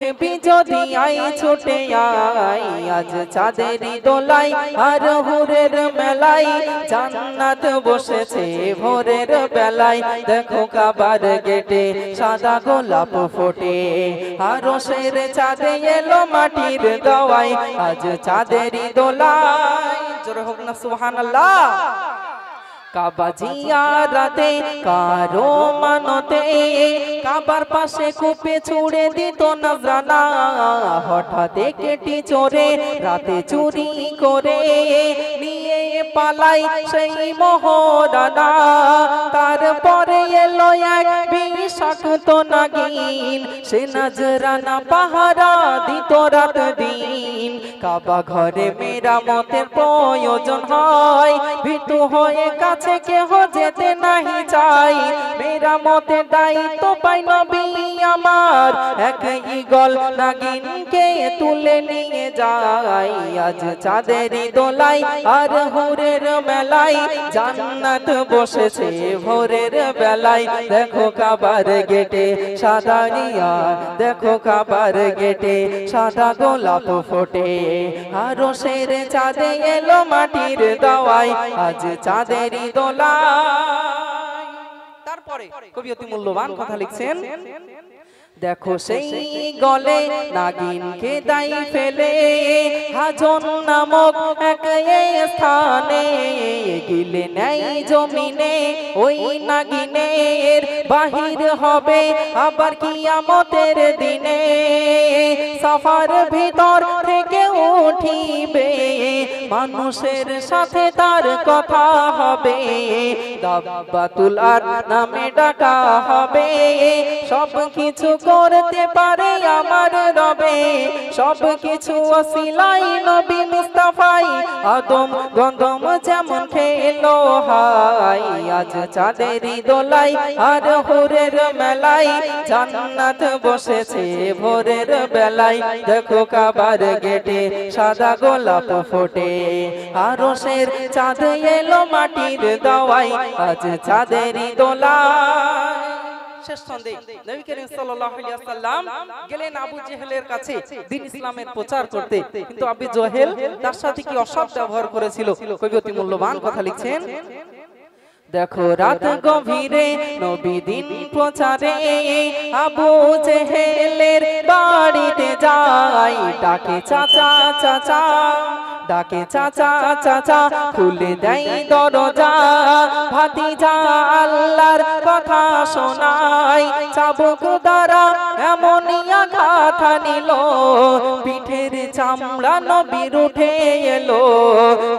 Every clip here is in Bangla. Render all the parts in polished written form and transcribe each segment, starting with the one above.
যদি আই ছুটে আই আজ চাঁদেরই দোলাই আর হুরের মেলাই জান্নাত বসেছে ভোরের বেলায় দেখো কাবার গেটে সাদা গোলাপ ফোটে আর রোষের চাঁদে এলো মাটির দাওয়াই আজ চাঁদেরই দোলাই জোরে হোক না সুবহানাল্লাহ কাবা জিয়ারতে কারো মানতে কাবার পাশে কূপে ছুড়ে দিত নজরানা হঠাৎ কেটি চোরে রাতে চুরি করে নিয়ে পালাই সেই মোহরানা তারপরে এলো এক বিষাক্ত নাগিন সে নজরানা পাহারা দিত রাত দিন কাবা ঘরে মেরামতের প্রয়োজন হয় ভীতু হয়ে কাছে কেহ যেতে নাহি চাই মেরামতের দায়িত্ব পাই নবী আমার এক ঈগল নাগিনকে তুলে নিয়ে যায় আজ চাঁদেরই দোলাই আর হুরের মেলায় জান্নাত বসেছে ভোরের বেলায় দেখো কাবার গেটে সাদা রিয়া দেখো কাবার গেটে সাদা গোলাপ ফোটে আর রোষের চাঁদে এলো মাটির দাওয়াই আজ চাঁদেরই দোলাই তারপরে কবি অতি মূল্যবান কথা লিখছেন দেখো সেই গলে নাগিনকে দাই ফেলে হাজন নামক এক স্থানে গিলে নাই জমিনে ওই নাগিনের বাহির হবে আবার কিয়ামতের দিনে সাফার ভিতর থেকে উঠিবে মানুষের সাথে তার কথা হবে দাব্বাতুল আরদ নামে ডাকা হবে সব কিছু করতে পারে আমার রবে সব কিছু ওসিলাই নবী মুস্তাফাই আদম গন্ধম যেমন খেলো হাই আজ চাঁদেরই দোলাই আর হুরের মেলায় জান্নাত বসেছে ভোরের বেলায় দেখো কাবার গেটে সাদা গোলাপ ফোটে আর রোষের চাঁদ এলো মাটির দাওয়াই আজ চাঁদেরই দোলাই শেষ সন্দেহ নবী করিম সাল্লাল্লাহু আলাইহি ওয়াসাল্লাম গেলেন আবু জেহেলের কাছে দ্বীন ইসলামের প্রচার করতে কিন্তু আবু জেহেল তার সাথে কি অসৎ ব্যবহার করেছিল কবি অতি মূল্যবান কথা লিখছেন দেখো রাত গভীরে নবী দ্বীন প্রচারে আবু জেহেলের বাড়িতে যাই ডাকে চাচা চাচা ডাকে চাচা চাচা খুলে দেয় দরজা ভাতিজা আল্লাহর কথা শোনায় চাবুক দ্বারা এমনই আঘাত নিল পিঠের চামড়া নবীর উঠে এলো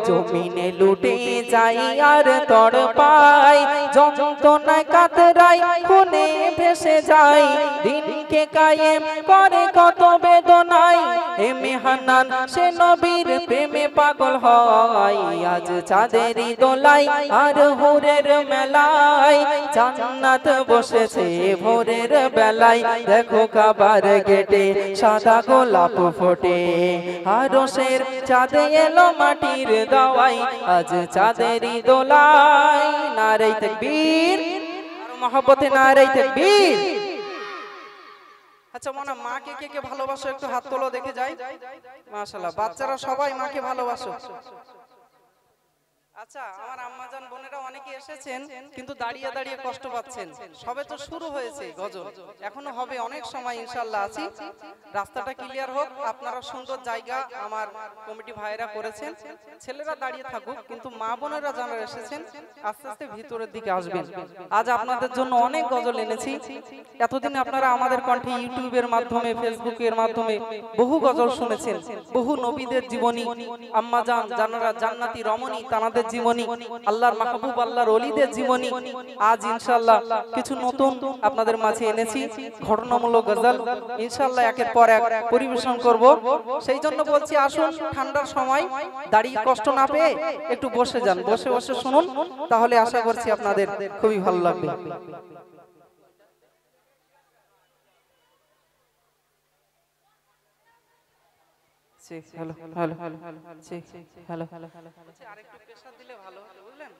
জমিনে লুটে যাই আর তড়পায় যন্ত্রণায় কাতরাই খুনে ভেসে যায় দিনকে কায়েম করে কত বেদনায় এ মেহানান সে নবীর প্রেমে পাগল হয় আজ চাঁদেরই দোলাই আর হুরের মেলায় জান্নাত বসেছে ভোরের বেলায় দেখো কাবার গেটে সাদা গোলাপ ফোটে আর রোষের চাঁদ এলো মাটির দাওয়াই আজ চাঁদেরই দোলাই নারে তাকবীর আর মহব্বতে নারে তাকবীর আচ্ছা মনে মাকে কে কে ভালোবাসো একটু হাত তোলো দেখে যাই মাশাআল্লাহ বাচ্চারা সবাই মাকে ভালোবাসো আচ্ছা আমার আম্মাজান বোনেরা অনেকে এসেছেন কিন্তু দাঁড়িয়ে দাঁড়িয়ে কষ্ট পাচ্ছেন সবে তো শুরু হয়েছে গজল এখনো হবে অনেক সময় ইনশাআল্লাহ আছি রাস্তাটা ক্লিয়ার হোক আপনারা সুন্দর জায়গা আমার কমিটি ভাইরা করেছেন ছেলেরা দাঁড়িয়ে থাকুক কিন্তু মা বোনেরা যারা এসেছেন আস্তে আস্তে ভিতরের দিকে আসবেন আজ আপনাদের জন্য অনেক গজল এনেছি এতদিন আপনারা আমাদের কণ্ঠে ইউটিউবের মাধ্যমে ফেসবুকের মাধ্যমে বহু গজল শুনেছেন বহু নবীদের জীবনী আম্মাজান যারা জান্নাতি রমণী তাদের জীবনী আল্লাহর মাহবুব আল্লাহর ওলিদের জীবনী আজ ইনশাআল্লাহ কিছু নতুন আপনাদের মাঝে এনেছি ঘটনামূলক গজল ইনশাআল্লাহ একের পর এক পরিবেশন করব সেই জন্য বলছি আসুন ঠান্ডার সময় দাঁড়িয়ে কষ্ট না পেয়ে একটু বসে যান বসে বসে শুনুন তাহলে আশা করছি আপনাদের খুবই ভালো লাগবে hello hello hello hello hello আরেকটু প্রেসার দিলে ভালো বুঝলেন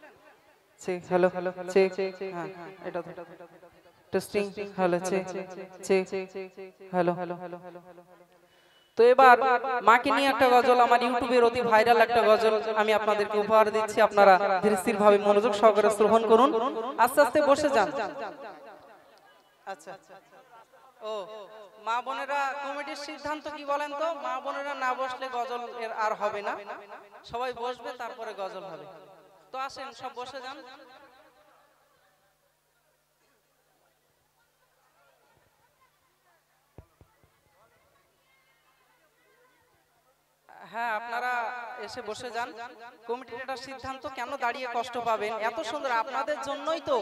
হ্যালো হ্যালো এটা testing hello check check hello তো এবার মাকে নিয়ে একটা গজল আমার ইউটিউবের অতি ভাইরাল একটা গজল আমি আপনাদেরকে উপহার দিচ্ছি আপনারা ধীরে স্থির ভাবে মনোযোগ সহকারে শ্রবণ করুন আস্তে আস্তে বসে যান আচ্ছা ও মা বোনেরা কমিটির সিদ্ধান্ত কি বলেন তো মা বোনেরা না বসলে গজল এর আর হবে না সবাই বসবে তারপরে গজল হবে তো আসেন সব বসে যান হ্যাঁ আপনারা এসে বসে যান কমিটির এটা সিদ্ধান্ত কেন দাঁড়িয়ে কষ্ট পাবেন এত সুন্দর আপনাদের জন্যই তো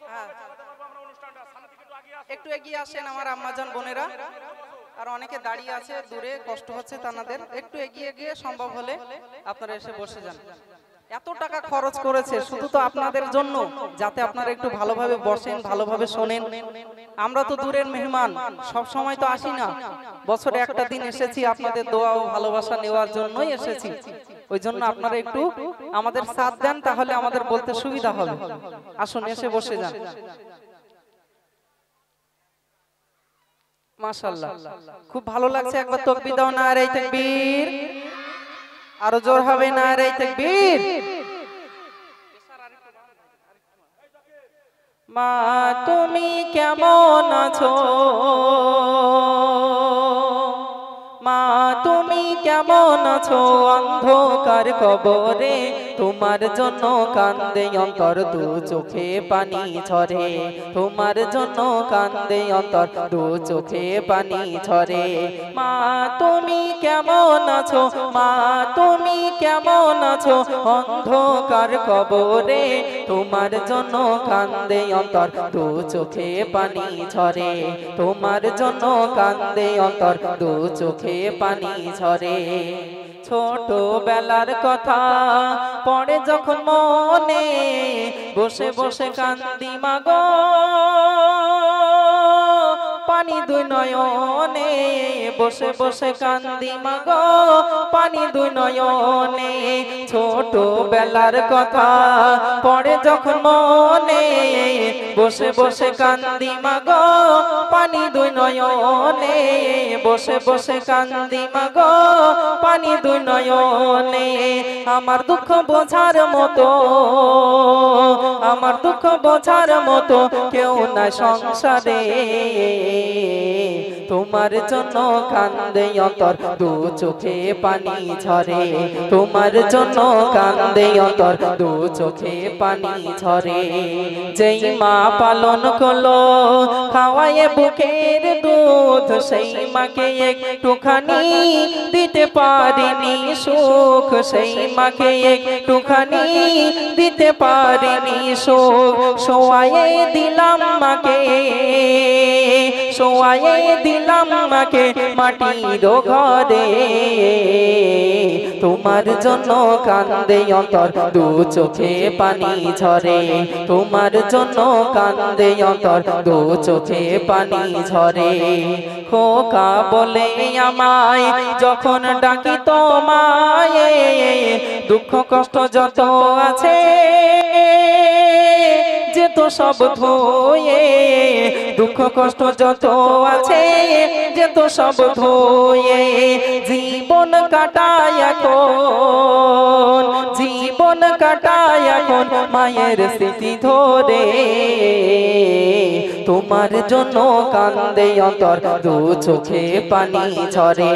হ্যাঁ একটু এগিয়ে আসেন আমার আম্মাজান বোনেরা আর অনেকে দাঁড়িয়ে আছে দূরে কষ্ট হচ্ছে তাদের একটু এগিয়ে গিয়ে সম্ভব হলে আপনারা এসে বসে যান এত টাকা খরচ করেছে শুধু তো আপনাদের জন্য যাতে আপনারা একটু ভালোভাবে বসেন ভালোভাবে শোনেন আমরা তো দূরের মেহমান সব সময় তো আসি না বছরে একটা দিন এসেছি আপনাদের দোয়া ও ভালোবাসা নেওয়ার জন্যই এসেছি ওই জন্য আপনারা একটু আমাদের সাথ দেন তাহলে আমাদের বলতে সুবিধা হবে আসুন এসে বসে যান মাশাআল্লাহ খুব ভালো লাগছে একবার তাকবীর দাও নারে তাকবীর আরো জোর হবে নারে তাকবীর মা তুমি কেমন আছো মা তুমি কেমন আছো অন্ধকার কবরে তোমার জন্য কান্দে অন্তর দু চোখে পানি ঝরে তোমার জন্য কান্দে অন্তর দু চোখে পানি ঝরে মা তুমি কেমন আছো মা তুমি কেমন আছো অন্ধকার কবরে তোমার জন্য কান্দে অন্তর দু চোখে পানি ঝরে তোমার জন্য কান্দে অন্তর দু চোখে পানি ঝরে ছোট বেলার কথা পড়ে যখন মনে বসে বসে কান্দি মাগো পানি দুই নয়নে বসে বসে কান্দি মাগো পানি দুই নয়নে ছোট বেলার কথা পড়ে যখন মনে বসে বসে কান্দি মাগো পানি দুই নয়নে বসে বসে কান্দি মাগো পানি দুই নয়নে আমার দুঃখ বোঝার মতো আমার দুঃখ বোঝার মতো কেউ না সংসারে তোমার জন্য কান্দে অন্তর দু চোখে পানি ঝরে তোমার জন্য কান্দে অন্তর দু চোখে পানি ঝরে যেই মা পালন করলো খাওয়ায়ে বুকের দুধ সেই মাকে একটুখানি দিতে পারিনি সুখ সেই মাকে একটুখানি দিতে পারিনি সুখ শোয়ায়ে দিলাম মাকে শোয়ায়ে দিলাম মাকে মাটির ঘরে তোমার জন্য কান্দে অন্তর দু চোখে পানি ঝরে তোমার জন্য কান্দে অন্তর দু চোখে পানি ঝরে খোকা বলে আমায় যখন ডাকি তোমায় দুঃখ কষ্ট যত আছে যে তো সব ধোয়ে দুঃখ কষ্ট যত আছে যে তো সব ধোয়ে জীবন কাটায় এখন জীবন কাটায় এখন মায়ের স্মৃতি ধরে তোমার জন্য কান্দে অন্তর দু চোখে পানি ঝরে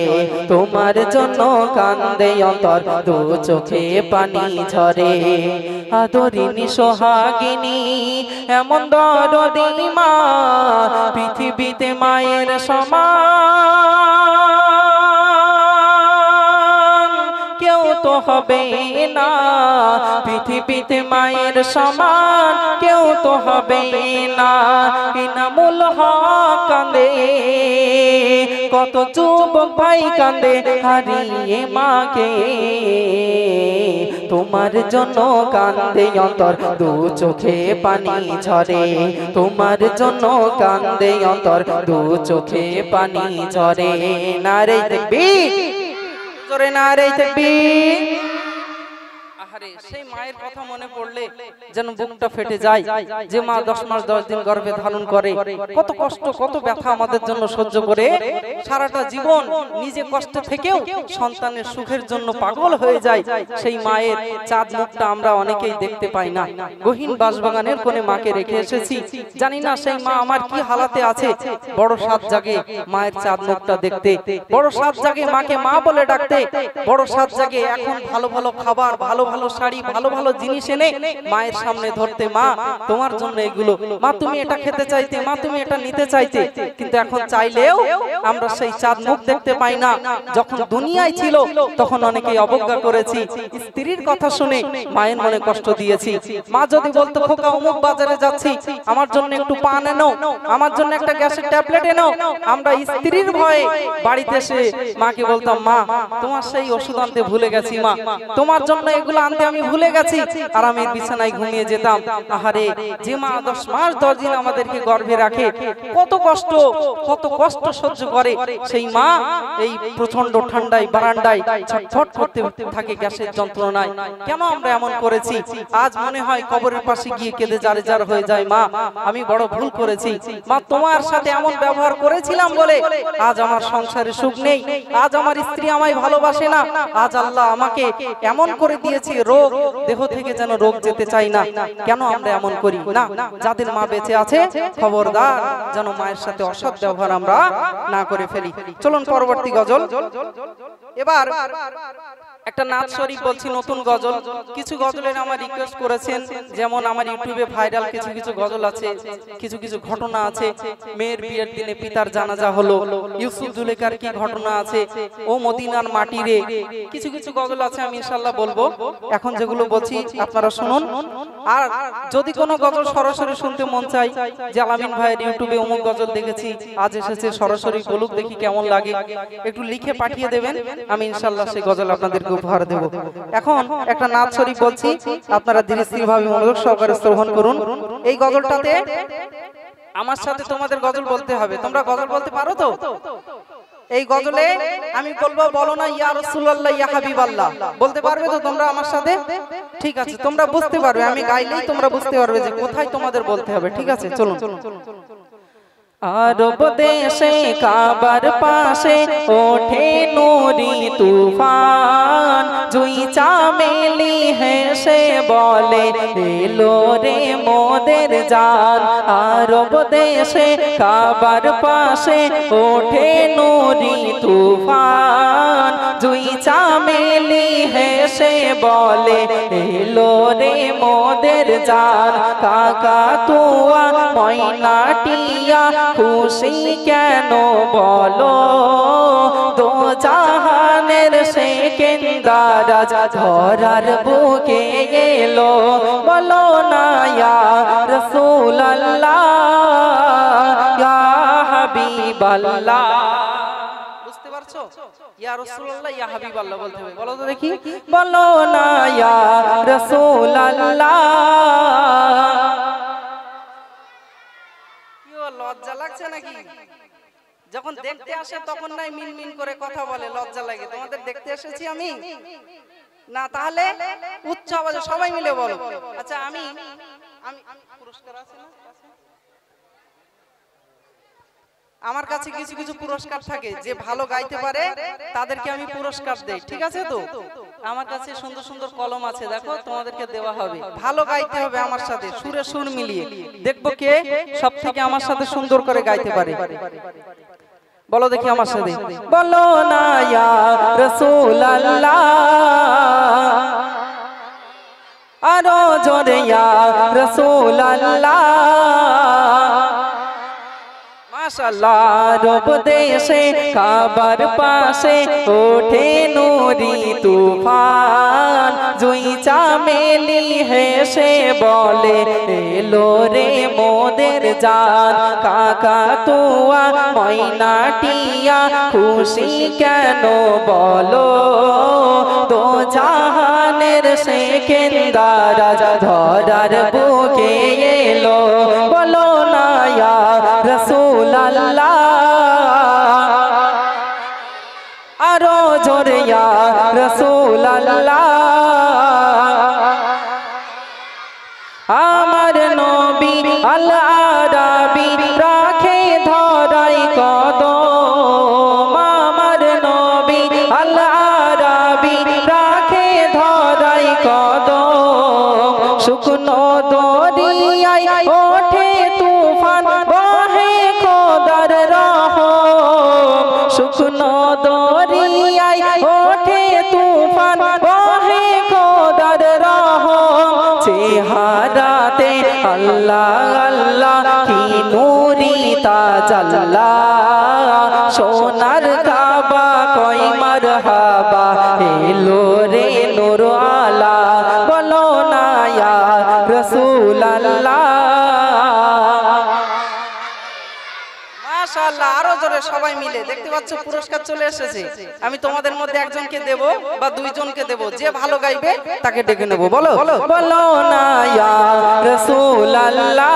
তোমার জন্য কান্দে অন্তর দু চোখে পানি ঝরে আদরিনী সোহাগিনী এমন দরদি মা পৃথিবীতে মায়ের সমান কেউ তো হবে না পৃথিবীতে মায়ের সমান কেউ তো হবে না ইনামুল হক কান্দে কত যুবক ভাই কান্দে হারিয়ে মাকে তোমার জন্য কান্দে অন্তর দু চোখে পানি ঝরে তোমার জন্য কান্দে অন্তর দু চোখে পানি ঝরে নারে তাকবীর জোরে নারে তাকবীর আহারে সেই মায়ের কথা মনে পড়লে যেন বুকটা ফেটে যায়, যে মা 10 মাস 10 দিন গর্ভে ধারণ করে, কত কষ্ট কত ব্যথা আমাদের জন্য সহ্য করে সারাটা জীবন নিজে কষ্ট থেকেও সন্তানের সুখের জন্য পাগল হয়ে যায়। সেই মায়ের চাঁদ মুখটা আমরা অনেকেই দেখতে পাই না। গহীন বাঁশবাগানের কোণে মাকে রেখে এসেছি, জানি না সেই মা আমার কি হালাতে আছে। বড় সাত জাগে মায়ের চাঁদ মুখটা দেখতে, বড় সাত জাগে মাকে মা বলে ডাকতে, বড় সাত জাগে এখন ভালো ভালো খাবার, ভালো ভালো শাড়ি, ভালো ভালো জিনিস এনে মায়ের সামনে ধরতে, মা তোমার জন্য এগুলো, মা তুমি এটা খেতে চাইতে, মা তুমি এটা নিতে চাইতে। কিন্তু এখন চাইলেও আমরা সেই চাঁদ মুখ দেখতে পাই না। যখন দুনিয়ায় ছিল তখন অনেকেই অবজ্ঞা করেছি, স্ত্রীর কথা শুনে মায়ের মনে কষ্ট দিয়েছি। মা যদি বলতো খোকা অমুক বাজারে যাচ্ছি, আমার জন্য একটু পান এনো, আমার জন্য একটা গ্যাসের ট্যাবলেট এনো, আমরা স্ত্রীর ভয়ে বাড়িতে এসে মাকে বলতাম, মা তোমার সেই ওষুধ আনতে ভুলে গেছি, মা তোমার জন্য এগুলো আনতে আমি ভুলে গেছি, আর আমি বিছানায় ঘুমিয়ে যেতাম। আহারে যে মা 10 মাস 10 দিন আমাদেরকে গর্ভে রাখে, কত কষ্ট সহ্য করে সেই মা এই প্রচন্ড ঠান্ডায় বারান্দায় ছটফট করতে থাকে গ্যাসের যন্ত্রণায়। কেন আমরা এমন করেছি? আজ মনে হয় কবরের পাশে গিয়ে কেঁদে জারে জার হয়ে যায়, মা আমি বড় ভুল করেছি, মা তোমার সাথে এমন ব্যবহার করেছিলাম বলে আজ আমার সংসারে সুখ নেই, আজ আমার স্ত্রী আমায় ভালোবাসে না, আজ আল্লাহ আমাকে এমন করে দিয়েছে রোগ, দেহ থেকে যেন রোগ যেতে চাই না। কেন আমরা এমন করি না? যাদের মা বেঁচে আছে খবরদার যেন মায়ের সাথে অসৎ ব্যবহার আমরা না করে ফেলি। চলুন পরবর্তী গজল। এবার একটা নাচ শরীফ বলছি, নতুন গজল। কিছু গজলের আমার রিকোয়েস্ট করেছেন, যেমন আমার ইউটিউবে ভাইরাল কিছু কিছু গজল আছে, কিছু কিছু ঘটনা আছে। মেয়ের বিয়ের দিনে পিতার জানাজা হলো, ইউসুফ জুলেখার কি ঘটনা আছে, ও মদিনার মাটিরে, কিছু কিছু গজল আছে, আমি ইনশাআল্লাহ বলবো। এখন যেগুলো বলছি আপনারা শুনুন। আর যদি কোনো গজল সরাসরি শুনতে মন চাই, যে আলামিন ভাইয়ের ইউটিউবে অমুক গজল দেখেছি, আজ এসেছে, সরাসরি বলুক, দেখি কেমন লাগে, একটু লিখে পাঠিয়ে দেবেন, আমি ইনশাআল্লাহ সেই গজল আপনাদেরকে উপহার দেব। এখন একটা নাচ শরীফ বলছি, আপনারা ধীরে স্থির ভাবে মনোযোগ সহকারে শ্রবণ করুন। এই গজলটাতে আমার সাথে তোমাদের গজল বলতে হবে। তোমরা গজল বলতে পারো তো? এই গজলে আমি বলবো, বলো না ইয়া রাসূলুল্লাহ ইয়া হাবিবাল্লাহ, বলতে পারবে তো তোমরা আমার সাথে? ঠিক আছে, তোমরা বুঝতে পারবে, আমি গাইলেই তোমরা বুঝতে পারবে যে কোথায় তোমাদের বলতে হবে। ঠিক আছে, চলুন। আরব দেশে কাবার পাশে ওঠে নূরি তুফান, জুই চামেলি হেসে বলে এলো রে মোদের জান। আরব দেশে কাবার পাশে ওঠে নূরি তুফান, জুই চামেলি হেসে বলে এলো রে মোদের জান। কাকাতুয়া ময়নাটিয়া খুশি কেন বলো, দো জাহানের সেকেন্দারাজ ধরার বুকে এলো, বলো না ইয়া রাসূলুল্লাহ ইয়া হাবিবাল্লাহ। বুঝতে পারছো? ইয়া রাসূলুল্লাহ ইয়া হাবিবাল্লাহ বলতে হবে। বলো তো দেখি, বলো না ইয়া রাসূলুল্লাহ। লজ্জা লাগছে নাকি? যখন দেখতে আসে তখন নাই মিনমিন করে কথা বলে, লজ্জা লাগে। তোমাদের দেখতে এসেছি আমি না, তাহলে উচ্চ আওয়াজে সবাই মিলে বলো। আচ্ছা, আমি পুরস্কার আছে না? আমার কাছে কিছু কিছু পুরস্কার থাকে, যে ভালো গাইতে পারে তাদেরকে আমি পুরস্কার দেই। ঠিক আছে তো? আমার কাছে সুন্দর সুন্দর কলম আছে, দেখো তোমাদেরকে দেওয়া হবে। ভালো গাইতে হবে আমার সাথে, সুরে সুর মিলিয়ে। দেখবো কে সব থেকে আমার সাথে সুন্দর করে গাইতে পারে। বলো দেখি আমার সাথে, বলো না ইয়া রাসূলুল্লাহ, আরো জোরে ইয়া রাসূলুল্লাহ। মাশাআল্লাহ। আরব দেশে কাবার পাশে ওঠে নূরি তুফান, জুই চামেলি হেসে বলে এলো রে মোদের জান। কাকাতুয়া ময়নাটিয়া খুশি কেন বলো, দো জাহানের সেকেন্দারাজ ধরার বুকে এলো, বলো না ইয়া রাসূলুল্লাহ আরো জোরে ইয়া রাসূলুল্লাহ। শুকনো দরিয়ায় ওঠে তুফান বহে খোদার রহম শুকনো দরিয়ায় ওঠে তুফান বহে খোদার রহম চেহারাতে আল্লাহ আল্লাহ কি নূরি তাজাল্লা সোনার কাবা কই মারহাবা এলো রে নূর আলা বলো না ইয়া রাসূলুল্লাহ মাশাআল্লাহ আরো জোরে সবাই মিলে দেখতে পাচ্ছ পুরস্কার চলে এসেছে আমি তোমাদের মধ্যে একজনকে দেব বা দুইজনকে দেব যে ভালো গাইবে তাকে ডেকে নেব বলো বলো না ইয়া রাসূলুল্লাহ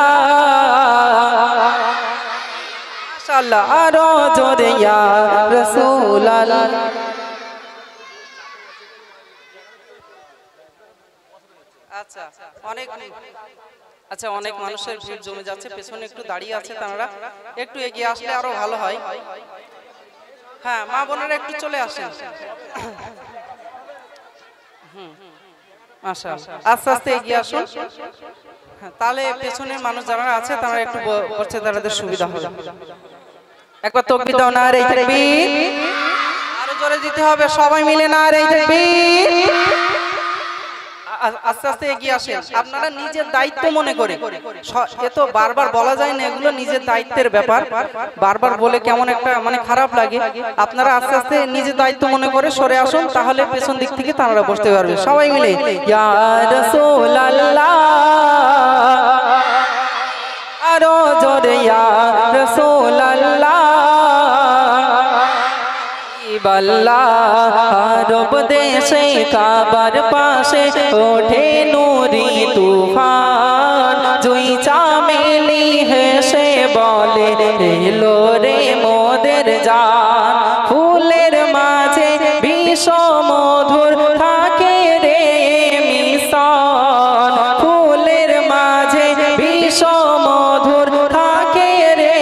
মাশাআল্লাহ আরো জোরে ইয়া রাসূলুল্লাহ আচ্ছা অনেক মানুষের ভিড় জমে যাচ্ছে পেছনে একটু দাঁড়িয়ে আছে তারা একটু এগিয়ে আসলে আরো ভালো হয় হ্যাঁ মা বোনেরা একটু চলে আসেন আস্তে আস্তে এগিয়ে আসুন তাহলে পেছনের মানুষ যারা আছে তারা একটু বসে দাঁড়াতে সুবিধা হবে একবার তাকবীর দাও নারে তাকবীর আরো জোরে দিতে হবে সবাই মিলে নারে তাকবীর আস্তে আস্তে এগিয়ে আসেন আপনারা নিজের দায়িত্ব মনে করে এ তো বারবার বলা যায় না এগুলো নিজের দায়িত্বের ব্যাপার বারবার বলে কেমন একটা মানে খারাপ লাগে আপনারা আস্তে আস্তে নিজের দায়িত্ব মনে করে সরে আসুন তাহলে পেছন দিক থেকে তারা বসতে পারবে সবাই মিলে ইয়া রাসূলুল্লাহ আরো জোরে ইয়া রাসূলুল্লাহ আরব দেশে কাবার পাশে ওঠে নূরি তুফান জুই চামেলি হেসে বলে এলো রে মোদের জান ফুলের মাঝে বিষম মধুর থাকে রে মিশন ফুলের মাঝে বিষম মধুর থাকে রে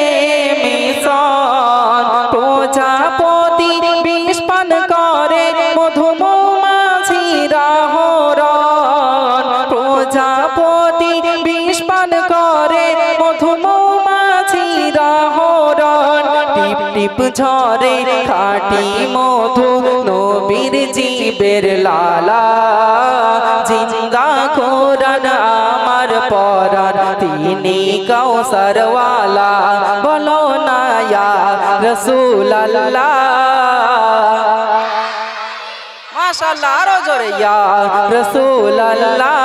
মিশন প্রজাপতি বিষ পান করে মধু মৌমাছিরা হরণ প্রজাপতি বিষ পান করে মধু মৌমাছিরা হরণ টিপ টিপ ঝরে খাটি মধু নবীর জীবের লালা জিন্দা কোরআন আমার পরাণ তিনি কাউসার ওয়ালা বলো না ইয়া রাসূলুল্লাহ মাশাআল্লাহ আরো জোরে ইয়া রাসূলুল্লাহ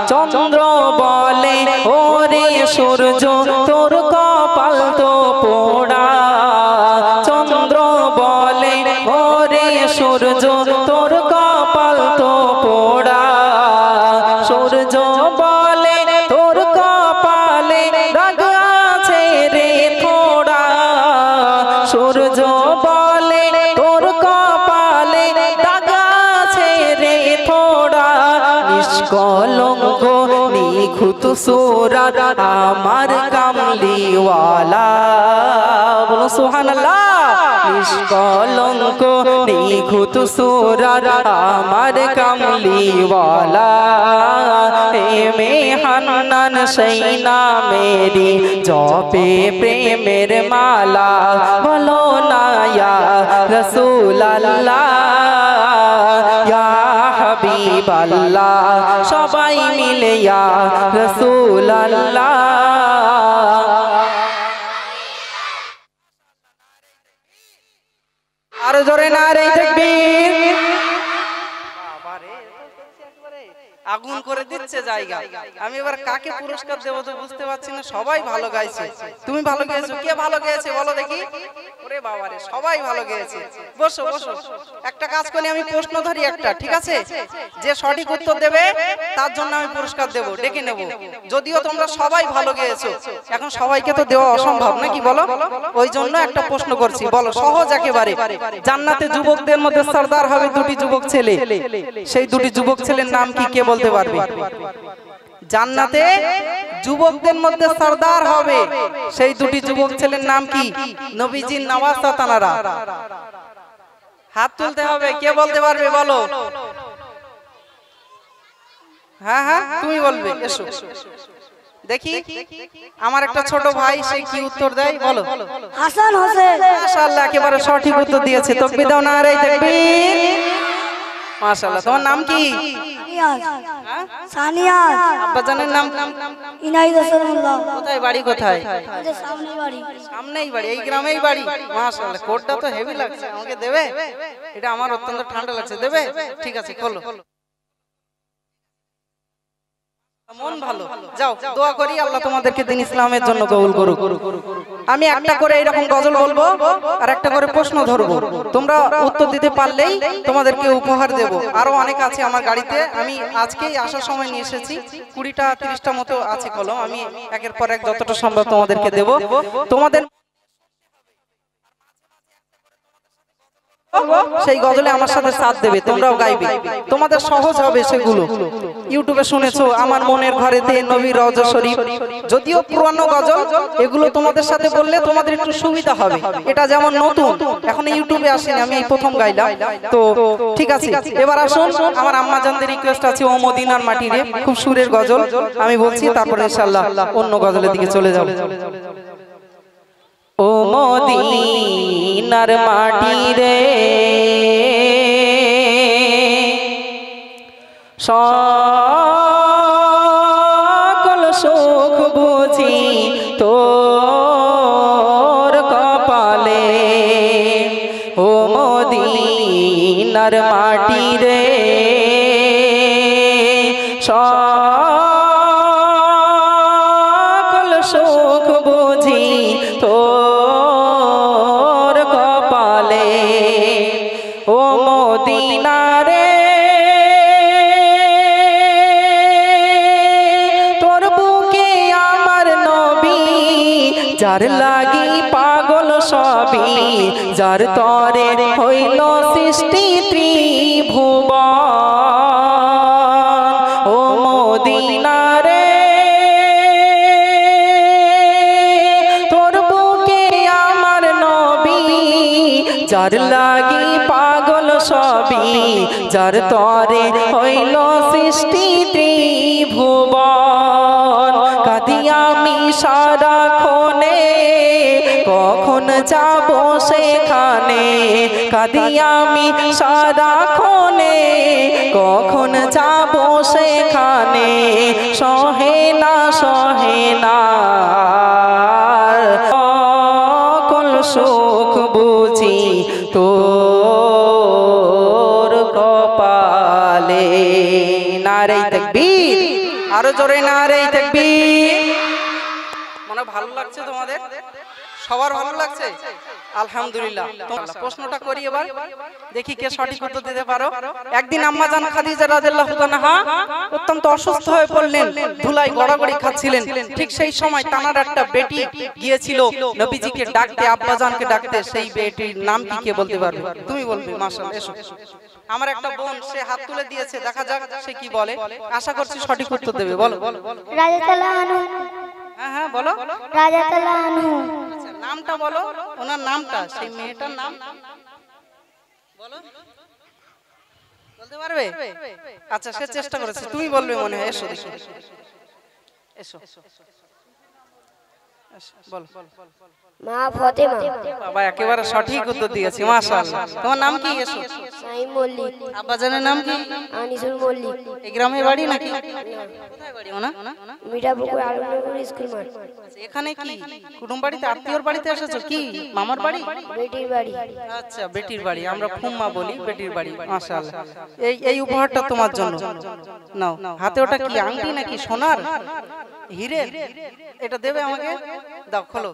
চন্দ্র বলে ওরে সূর্য তোর কপাল তো পোড়া চন্দ্র বলে ওরে সূর্য তোর কপাল তো পোড়া সূর্য বলে তোর কপালে দাগ আছে রে থোড়া সূর্য বলে তোর কপালে দাগ আছে রে থোড়া নিষ্কলঙ্ক নিখুঁত সুরাত আমার কামলিওয়ালা বলো সুবহানাল্লাহ নিষ্কলঙ্ক নিখুঁত সুরাত আমার কামলিওয়ালা মে হান্নান সেই নামেরি জপে প্রেমের মালা বলো না ইয়া রাসূলুল্লাহ ইয়া হাবিবাল্লাহ সবাই মিলে ইয়া রাসূলুল্লাহ আরো জোরে নারে তাকবীর আগুন করে দিচ্ছে জায়গা আমি এবার কাকে পুরস্কার দেব তো বুঝতে পারছি না সবাই ভালো গাইছে তুমি ভালো গেয়েছো কে ভালো গেয়েছে বলো দেখি ওরে বাবা রে সবাই ভালো গেয়েছে বসো বসো একটা কাজ করি আমি প্রশ্ন ধরি একটা ঠিক আছে যে সঠিক উত্তর দেবে তার জন্য আমি পুরস্কার দেব ডেকে নেব যদিও তোমরা সবাই ভালো গেয়েছো এখন সবাইকে তো দেওয়া অসম্ভব নাকি বলো ওই জন্য একটা প্রশ্ন করছি বলো সহজ একেবারে জান্নাতে যুবকদের মধ্যে সরদার হবে দুটি যুবক ছেলে সেই দুটি যুবক ছেলের নাম কি কে বলতে পারবে জান্নাতে যুবকদের মধ্যে সরদার হবে সেই দুটি যুবক ছেলের নাম কি নবীজির নওয়াজা তানারা হাত তুলতে হবে কে বলতে পারবে বলো হ্যাঁ হ্যাঁ তুমি বলবে, এসো দেখি আমার একটা ছোট ভাই সে কি উত্তর দেয়, বলো। হাসান হোসেন। মাশাআল্লাহ, একেবারে সঠিক উত্তর দিয়েছে। তাকবীর দাও, নারে তাকবীর। মাশাআল্লাহ, তোমার নাম কি? সানিয়া। আব্বাজানের নাম? ইনাইদ হোসেন মোল্লা। কোথায় বাড়ি, কোথায়? আমাদের সামনে বাড়ি। সামনেই বাড়ি, এই গ্রামেই বাড়ি। মাশাআল্লাহ, কোটটা তো হেভি লাগছে, আমাকে দেবে? এটা আমার অত্যন্ত ঠান্ডা লাগছে, দেবে? ঠিক আছে, খোলো। মন ভালো, যাও দোয়া করি আল্লাহ তোমাদেরকে দিন ইসলামের জন্য কবুল করুক। আমি একটা করে এরকম গজল বলবো আর একটা করে প্রশ্ন ধরবো, তোমরা উত্তর দিতে পারলেই তোমাদেরকে উপহার দেব। আরো অনেক আছে আমার গাড়িতে, আমি আজকেই আসার সময় নিয়ে এসেছি 20টা 30টা মতো আছে কলম, আমি একের পর এক যতটা সম্ভব তোমাদেরকে দেব। তোমাদের সেই গজলে আমার সাথে সাথ দেবে, তোমরাও গাইবে, তোমাদের সহজ হবে সেগুলো। ইউটিউবে শুনেছো আমার মনের ঘরেতে নবী রওজা শরীফ, যদিও পুরানো গজল, এগুলো তোমাদের সাথে বললে তোমাদের একটু সুবিধা হবে। এটা যেমন নতুন, এখন ইউটিউবে আসেনি, আমি এই প্রথম গাইলাম। তো ঠিক আছে, এবার আসুন, আমার আম্মা জানদের রিকোয়েস্ট আছে ও মদিনার মাটিরে, খুব সুরের গজল আমি বলছি, তারপরে ইনশাআল্লাহ অন্য গজলের দিকে চলে যাও। ও মদিনার মাটি রে, সকল সুখ বুঝি তোর কপালে। ও মদিনার মাটি রে, সকল সুখ বুঝি তোর কপালে। ও মদিনা রে, তোর বুকে আমার নবী, যার লাগি পাগল সবই, যার তরে হইল সৃষ্টি ত্রিভুবন। ও মদিনা রে, তোর বুকে আমার নবী, যার লাগি পাগল সবই, যার তরে হইল সৃষ্টি ত্রিভুবন। কাঁদি আমি সারাক্ষণে, কখন যাব সেখানে, কাঁদি আমি সারাক্ষণে, কখন যাব সেখানে, সহে না সহে না সকল সুখ বুঝি তোর কপালে। নারে তাকবীর, আরো জোরে নারে তাকবীর। মনে ভালো লাগছে তোমাদের? সবার ভালো লাগছে? আলহামদুলিল্লাহ। প্রশ্নটা করি এবার, দেখি কে সঠিক উত্তর দিতে পারো। একদিন আম্মা জান খাদিজা রাদিয়াল্লাহু তাআলা অত্যন্ত অসুস্থ হয়ে পড়লেন, ধুলায় গড়াগড়ি খাচ্ছিলেন। ঠিক সেই সময় তানার একটা বেটি গিয়েছিল নবীজিকে ডাকতে, আব্বা জানকে ডাকতে। সেই বেটির নাম কি, কে বলতে পারবে? তুমি বলবে, মাশাআল্লাহ, এসো। আমার একটা বোন, সে হাত তুলে দিয়েছে, দেখা যাক সে কি বলে। আশা করছি সঠিক উত্তর দেবে, বলো। রাজাতুল্লাহ আনহু। হ্যাঁ হ্যাঁ বলো। রাজাতুল্লাহ আনহু। আচ্ছা, নামটা বলো, ওনার নামটা, সেই মেয়েটার নাম বলো। বলতে পারবে? আচ্ছা, সে চেষ্টা করেছে, তুমি বলবে মনে হয়। এসো দেখি, এসো বলো। মা ফাতেমা। বাবা একেবারে সঠিক উত্তর দিয়েছি, মাশাআল্লাহ। তোমার নাম কি? এসো। সাইম মল্লিক। আব্বাজানের নাম কি? আনিসুল মল্লিক। এই গ্রামে বাড়ি নাকি? কোথায় বাড়ি ওনা? মিঠাপুকুর আলমনগর স্কুল মাঠ। এখানে কি কুটুম বাড়িতে, আত্মীয়র বাড়িতে এসেছো? কি মামার বাড়ি? বেটির বাড়ি। আচ্ছা, বেটির বাড়ি, আমরা ফুম্মা বলি, বেটির বাড়ি। মাশাআল্লাহ, এই উপহারটা তোমার জন্য। নাও, হাতে ওটা কি, আংটি নাকি সোনার, হীরের? এটা দেবে আমাকে, দাও, খোলো।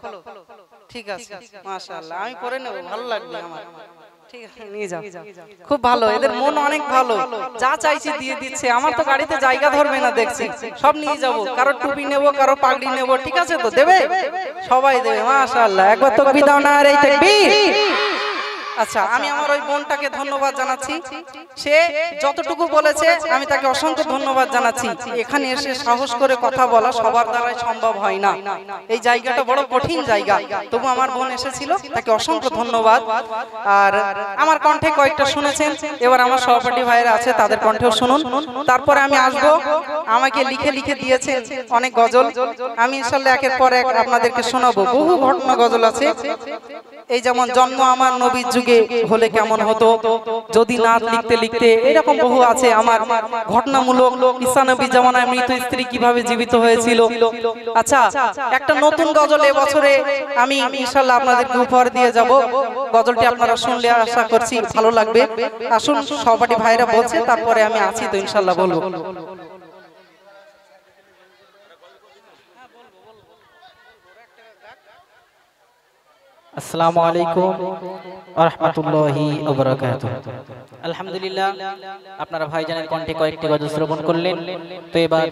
ঠিক আছে, মাশাআল্লাহ, আমি পরে নেব, ভালো লাগবে আমার। ঠিক আছে, নিয়ে যাও। খুব ভালো, এদের মন অনেক ভালো, যা চাইছি দিয়ে দিচ্ছে। আমার তো গাড়িতে জায়গা ধরবে না দেখছি, সব নিয়ে যাব। কারো টুপি নেব, কারো পাগড়ি নেব, ঠিক আছে তো? দেবে, সবাই দেবে, মাশাআল্লাহ। একবার তাকবীর দাও, নারে তাকবীর। আচ্ছা, আমি আমার ওই বোনটাকে ধন্যবাদ জানাচ্ছি। সে যতটুকু বলেছে আমি তাকে অসংখ্য ধন্যবাদ জানাচ্ছি। এখানে এসে সাহস করে কথা বলা সবার দ্বারাই সম্ভব হয় না, এই জায়গাটা বড় কঠিন জায়গা, তবু আমার বোন এসেছিল, তাকে অসংখ্য ধন্যবাদ। আর আমার কণ্ঠে কয়েকটা শুনেছেন, এবার আমার সহপাঠী ভাইয়েরা আছে তাদের কণ্ঠেও শুনুন, তারপরে আমি আসবো। আমাকে লিখে লিখে দিয়েছেন অনেক গজল, আমি ইনশাআল্লাহ একের পর এক আপনাদেরকে শোনাবো। বহু ঘটনা গজল আছে, এই যেমন জন্ম আমার নবীর যুগে হলে কেমন হতো, যদি নাত লিখতে লিখতে, এরকম বহু আছে আমার ঘটনামূলক। ঈসা নবী জামানায় মৃত স্ত্রী কিভাবে জীবিত হয়েছিল। আচ্ছা, একটা নতুন গজল এবছরে আমি ইনশাআল্লাহ আপনাদেরকে উপহার দিয়ে যাব। গজলটি আপনারা শুনলে আশা করছি ভালো লাগবে। আসুন, সহপাঠী ভাইরা বলছে, তারপরে আমি আছি তো ইনশাআল্লাহ বলবো। আসসালামু আলাইকুম ওয়া রাহমাতুল্লাহি ওয়া বারাকাতুহু। আলহামদুলিল্লাহ, আপনারা ভাইজানের কণ্ঠে কয়েকটি গজল শ্রবণ করলেন। তো এবার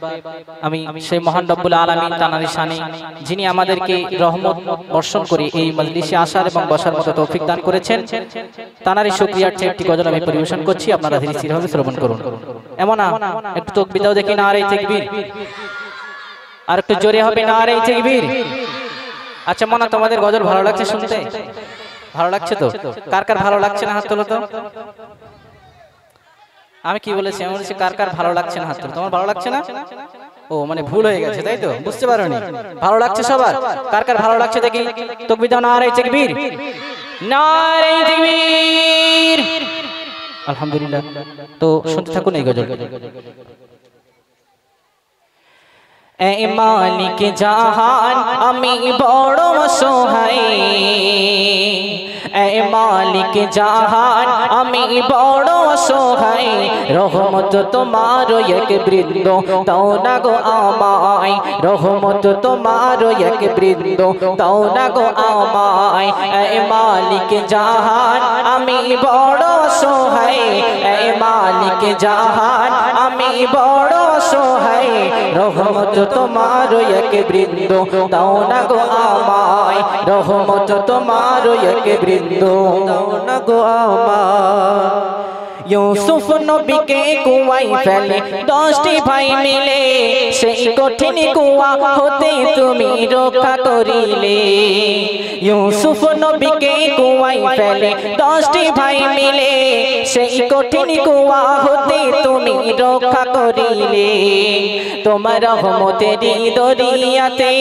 আমি সেই মহান রব্বুল আলামিন তানারই শানে, যিনি আমাদেরকে রহমত বর্ষণ করে এই মজলিসে আসার এবং বসার মতো তৌফিক দান করেছেন, তানারই শুকরিয়ার্থে একটি গজল আমি পরিবেশন করছি। আপনারা ধীরে স্থিরভাবে শ্রবণ করুন। এমন না, একটু তাকবীর দাও দেখি, নারে তাকবীর। আর একটু জোরে হবে, নারে তাকবীর। আচ্ছা মনা, তোমাদের গজল ভালো লাগছে শুনতে? ভালো লাগছে তো? কার কার ভালো লাগছে না হাত তোলো তো। আমি কি বলেছি? আমি বলেছি কার কার ভালো লাগছে না হাত তোলো। তোমার ভালো লাগছে না? ও মানে ভুল হয়ে গেছে, তাই তো? বুঝতে পারোনি? ভালো লাগছে সবার? কার কার ভালো লাগছে দেখি তাকবীর দাও, নারে তাকবীর, নারে তাকবীর। আলহামদুলিল্লাহ, তো শুনতে থাকুন এই গজল। এ মালিক জাহান আমি বড় অসহায়, এ মালিক জাহান আমি বড় অসহায়, রহমত তোমার এক বৃন্দ দাও না গো আমায়, রহমত তোমার এক বৃন্দ দাও না গো আমায়। এ মালিক জাহান আমি বড় অসহায়, এ মালিক জাহান আমি বড় অসহায়, রহমত তোমার এক বৃন্দ দাও না গো আমায়, রহমত তোমার এক বৃন্দ দাও না গো আমায়। ইউসুফ নবীকে কুয়ায় ফেলে 10টি ভাই মিলে, সেই কঠিন কুয়া হতে তুমি রক্ষা করিলে। ইউসুফ নবীকে কুয়ায় ফেলে 10টি ভাই মিলে, সেই কঠিন কুয়া হতে তুমি রক্ষা করিলে। তোমার রহমতেরই দরিয়াতে,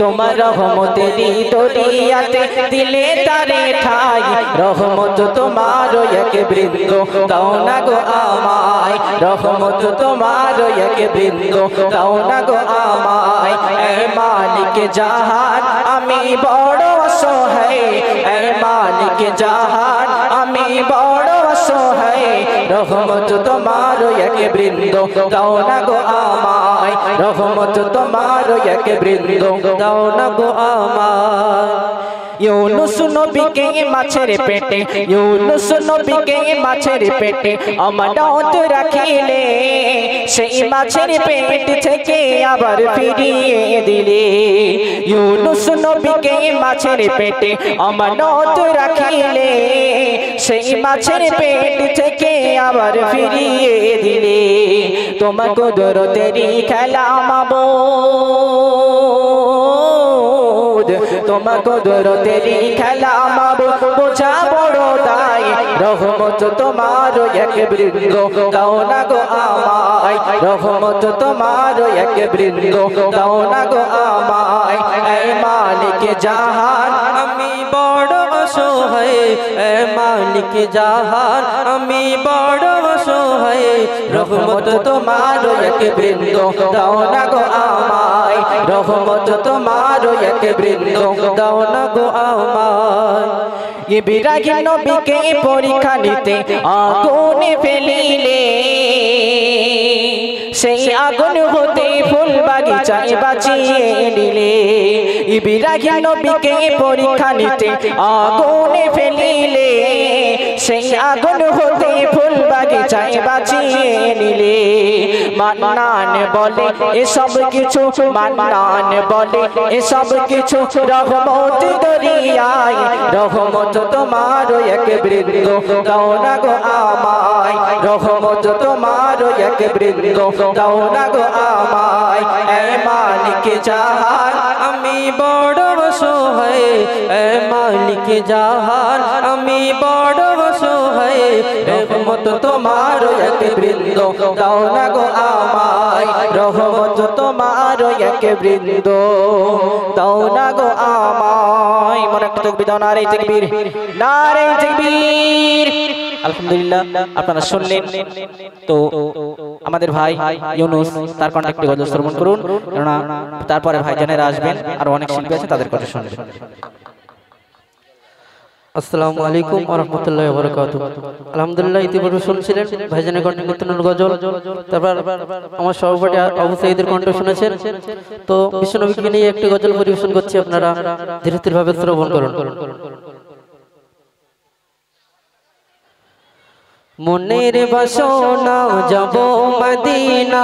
তোমার রহমতেরই দরিয়াতে দিলে তারে ঠাই, রহমত তোমার এক বৃন্দ দাও না গো আমায়, রহমত তোমার এক বৃন্দ দাও না গো আমায়। এ মালিক জাহান আমি বড় অসহায়, এ মালিক জাহান আমি বড় অসহায়, রহমত তোমার এক বৃন্দ দাও না গো আমায়, রহমত তোমার এক বৃন্দ দাও না গো আমায়। ইউনুস নবীকে মাছের পেটে, ইউনুস নবীকে মাছের পেটে আমানত রাখিলে, সেই মাছের পেট থেকে আবার ফিরিয়ে দিলে। ইউনুস নবীকে মাছের পেটে আমানত রাখিলে, সেই মাছের পেট থেকে আবার ফিরিয়ে দিলে। তোমার কুদরতেরই খেলা মাবুদ, তোমার কুদরতেরই খেলা মাবুদ, বোঝা বড় দায়, রহমত তোমার এক বৃন্দ দাও না গো আমায়, রহমত তোমার এক বৃন্দ দাও না গো আমায়। এ মালিক জাহান আমি বড় অসহায়, এ মালিক জাহান আমি বড় অসহায়, রহমত তোমার এক বৃন্দ দাও না গো আমায়, রহমত তোমার এক বৃন্দ দাও না গো আমায়। ইব্রাহিম নবীকে পরীক্ষা নিতে আগুনে ফেলিলে, সেই আগুন হতে ফুল বাগিচায় বাঁচিয়ে নিলে ইব্রাহিম নবীকে পরীক্ষা নিতে আগুনে ফেলিলে সেই আগুন হতে ফুল বাগিচায় বাঁচিয়ে নিলে মান্নান বলে এসব কিছু মান্নান বলে এসব কিছু রহমত দরিয়ায় রহমত তোমার এক বৃন্দ দাও না গো আমায় রহমত তোমার এক বৃন্দ দাও না গো আমায় এ মালিক জাহান আমি বড় অসহায় এ মালিক জাহান আমি বড় অসহায় রহমত তোমার এক বৃন্দ দাও না গো আমায় রহমত তোমার এক বৃন্দ দাও না গো আমায় মনে একটা তাকবীর দাও নারে তাকবীর নারে তাকবীর আলহামদুলিল্লাহ আপনারা শুনলেন তো আমাদের ভাই ইউনুস তার কন্টাক্টে গজল শ্রবণ করুন কারণ তারপরে ভাইজানেরা আসবেন আর অনেক শিল্পী আছে তাদের কথা শুনবেন আসসালামু আলাইকুম ওয়া রাহমাতুল্লাহি ওয়া বারাকাতুহু আলহামদুলিল্লাহ ইতিপূর্বে শুনছিলেন ভাইজানের কণ্ঠে কীর্তনের গজল তারপর আমার সহপাঠী আবু সাঈদের কণ্ঠ শুনেছেন তো বিশ্বনবীকে নিয়ে একটি গজল পরিবেশন করছি আপনারা ধীরে ধীরে ভাবে শ্রবণ করুন মনের বাসনা যাব মদিনা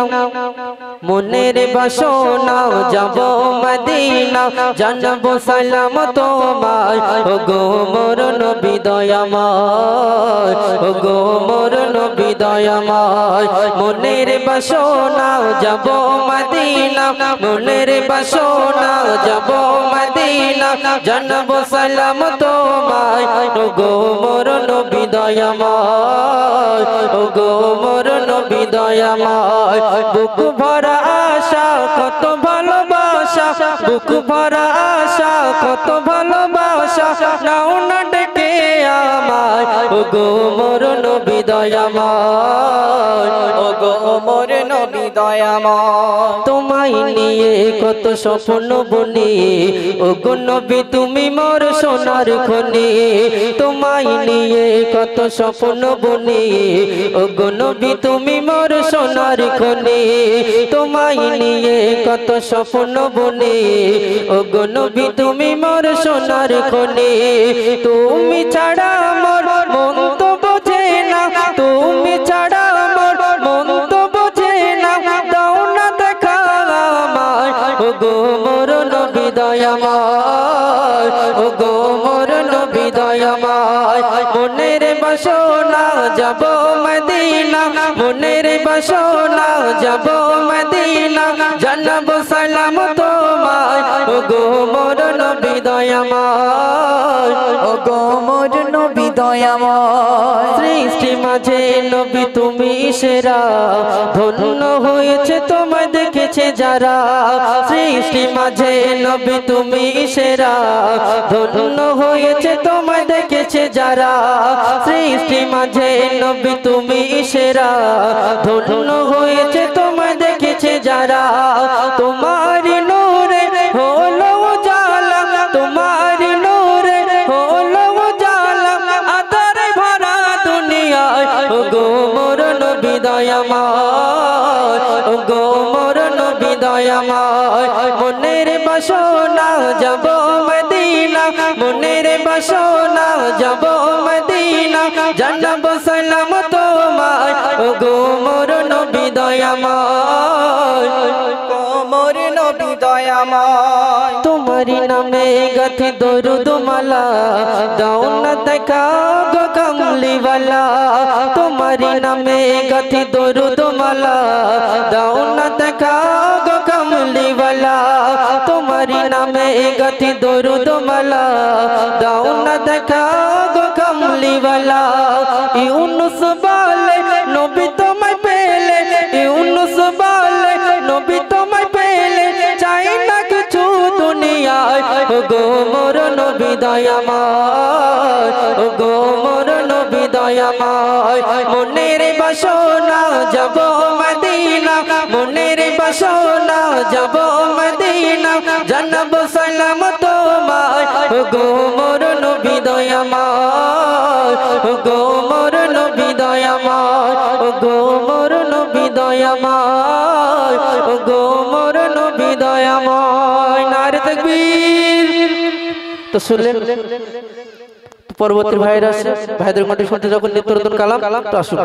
মনের বাসনা যাব মদিনা জানব সালাম তোমায় ও গো মোর নবী দয়াময় ও গো মোর নবী দয়াময় মনের বাসনা যাব মদিনা মনের বাসনা যাব মদিনা জানব সালাম তোমায় ও গো মোর নবী দয়াময় ও গো মোর নবী দয়াময় বুক ভরা আশা কত ভালোবাসা বুক ভরা আশা কত ভালোবাসা নাও না ডেকে আমায় ও গো মোর নবী দয়াময় ও গো মোর নবী দয়াময় তোমায় নিয়ে কত স্বপ্ন বুনি ও গো নবী তুমি মোর সোনার খনি তোমায় নিয়ে কত স্বপ্ন বুনি ও গো নবী তুমি মোর সোনার খনি তোমায় নিয়ে কত স্বপ্ন বুনি ও গো নবী তুমি মোর সোনার খনি তুমি ছাড়া মোর মন তো বোঝে না তুমি ছাড়া মোর মন তো বোঝে না দাও না দেখা আমায় ও গো মোর নবী দয়াময় ও গো মোর নবী দয়াময় মনের বাসনা যাব মদিনা মনের বাসনা যাব মদিনা জানাবো সালাম তোমায় ও গো মোর নবী দয়াময় ও গো মোর নবী দয়াময় সৃষ্টি মাঝে নবী তুমি সেরা ধন্য হয়েছে তোমায় দেখেছে যারা সৃষ্টি মাঝে নবী তুমি সেরা ধন্য হয়েছে তোমায় দেখেছে যারা সৃষ্টি মাঝে নবী তুমি সেরা ধন্য হয়েছে তোমায় দেখেছে যারা তোমারি নূরে হলো উজালা তোমারি নূরে হলো উজালা আধারে ভরা দুনিয়ায় ও গো মোর নবী দয়াময় ও গো মোর নবী দয়াময় মনের বাসনা যাব মদিনা মনের বাসনা যাব মদিনা জানব সালাম তোমায় ও গো মোর নবী দয়াময় মোর নবী দয়াময় তোমারি নামে গাথি দরুদ মালা দাও না দেখা গো কমলিওয়ালা তোমারি নামে গাথি দরুদ মালা দাও না দেখা গো কমলিওয়ালা তোমারি নামে গাথি দরুদ মালা দাও না দেখা গো কমলিওয়ালা ইউনুস বলে নবী তোমায় পেলে ইউনুস বলে নবী তোমায় পেলে চাই না কিছু দুনিয়ায় ও গো মোর নবী দয়াময় ও গো মোর নবী দয়াময় মনের বাসনা যাব মদিনা মনের বাসনা যাব মদিনা জানব সালাম তোমায় ও গো মোর নবী দয়াময় ও গো মোর নবী দয়াময় ও গো মোর নবী দয়াময় তাকবীর। তো শুনলেন পরবর্তী ভাইরা আছে, ভাইদের কণ্ঠে শুনতে যখন নিত্য নতুন কালাম তো আসুন।